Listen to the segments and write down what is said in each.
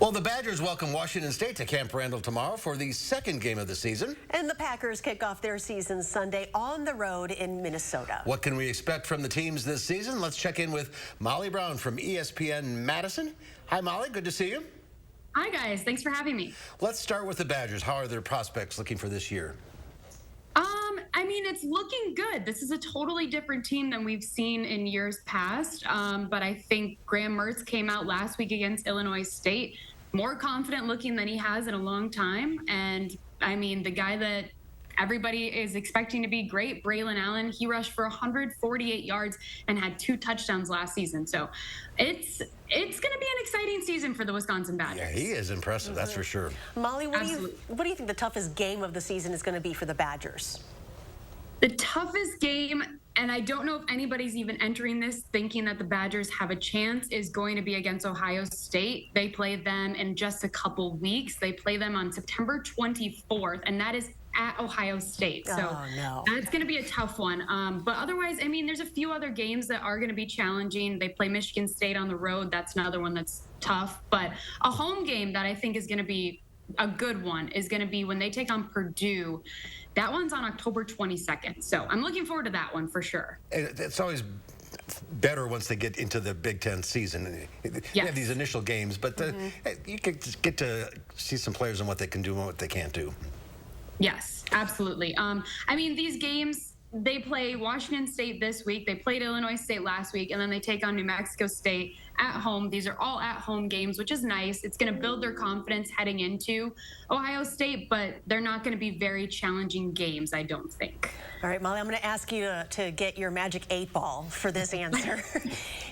Well, the Badgers welcome Washington State to Camp Randall tomorrow for the second game of the season. And the Packers kick off their season Sunday on the road in Minnesota. What can we expect from the teams this season? Let's check in with Molly Brown from ESPN Madison. Hi, Molly. Good to see you. Hi, guys. Thanks for having me. Let's start with the Badgers. How are their prospects looking for this year? It's looking good. This is a totally different team than we've seen in years past. But I think Graham Mertz came out last week against Illinois State more confident looking than he has in a long time. And the guy that everybody is expecting to be great, Braylon Allen, he rushed for 148 yards and had 2 touchdowns last season. So it's going to be an exciting season for the Wisconsin Badgers. Yeah, he is impressive, that's for sure. Molly, what do you think the toughest game of the season is going to be for the Badgers? The toughest game, and I don't know if anybody's even entering this thinking that the Badgers have a chance, is going to be against Ohio State. They play them in just a couple weeks. They play them on September 24th, and that is at Ohio State. So that's going to be a tough one. But otherwise, there's a few other games that are going to be challenging. They play Michigan State on the road. That's another one that's tough. But a home game that I think is going to be a good one is going to be when they take on Purdue. That one's on October 22nd. So I'm looking forward to that one for sure. It's always better once they get into the Big Ten season. They have these initial games, but you get to see some players and what they can do and what they can't do. Yes, absolutely. These games, they play Washington State this week. They played Illinois State last week, and then they take on New Mexico State at home. These are all at-home games, which is nice. It's going to build their confidence heading into Ohio State, but they're not going to be very challenging games, I don't think. All right, Molly, I'm going to ask you to get your magic 8-ball for this answer.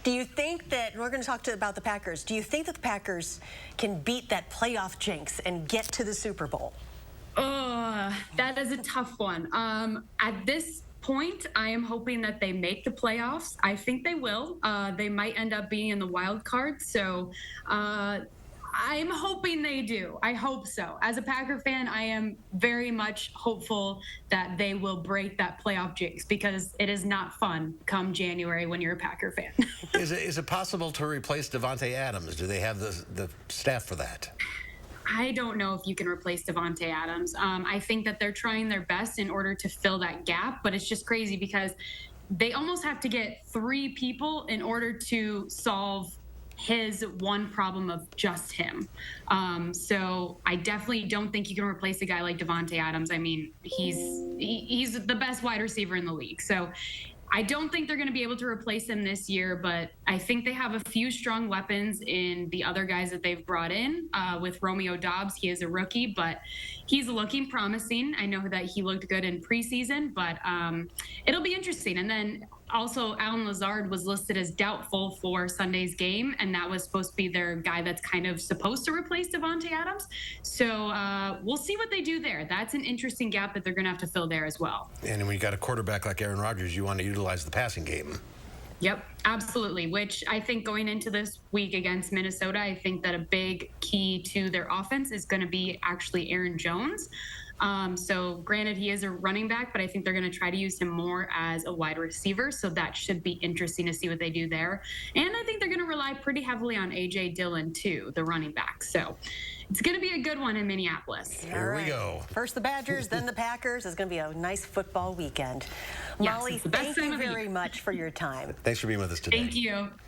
Do you think that, we're going to talk about the Packers, do you think that the Packers can beat that playoff jinx and get to the Super Bowl? That is a tough one. At this point, I am hoping that they make the playoffs. I think they will. They might end up being in the wild card. So I'm hoping they do. I hope so. As a Packer fan, I am very much hopeful that they will break that playoff jinx because it is not fun come January when you're a Packer fan. Is it possible to replace Davante Adams? Do they have the staff for that? I don't know if you can replace Davante Adams. I think that they're trying their best in order to fill that gap, but it's just crazy because they almost have to get 3 people in order to solve his one problem of just him. So I definitely don't think you can replace a guy like Davante Adams. He's the best wide receiver in the league. So I don't think they're going to be able to replace him this year, but I think they have a few strong weapons in the other guys that they've brought in. With Romeo Doubs, he is a rookie, but he's looking promising. I know that he looked good in preseason, but it'll be interesting. And then also, Allen Lazard was listed as doubtful for Sunday's game, and that was supposed to be their guy that's kind of supposed to replace Davante Adams. So we'll see what they do there. That's an interesting gap that they're going to have to fill there as well. And when you got a quarterback like Aaron Rodgers, you want to utilize the passing game. Yep, absolutely, which I think going into this week against Minnesota, I think that a big key to their offense is going to be actually Aaron Jones. So granted, he is a running back, but I think they're going to try to use him more as a wide receiver. So that should be interesting to see what they do there. And I think they're going to rely pretty heavily on A.J. Dillon, too, the running back. So it's going to be a good one in Minneapolis. Here we go. First the Badgers, then the Packers. It's going to be a nice football weekend. Yes, Molly, thank you very much for your time. Thanks for being with us today. Thank you.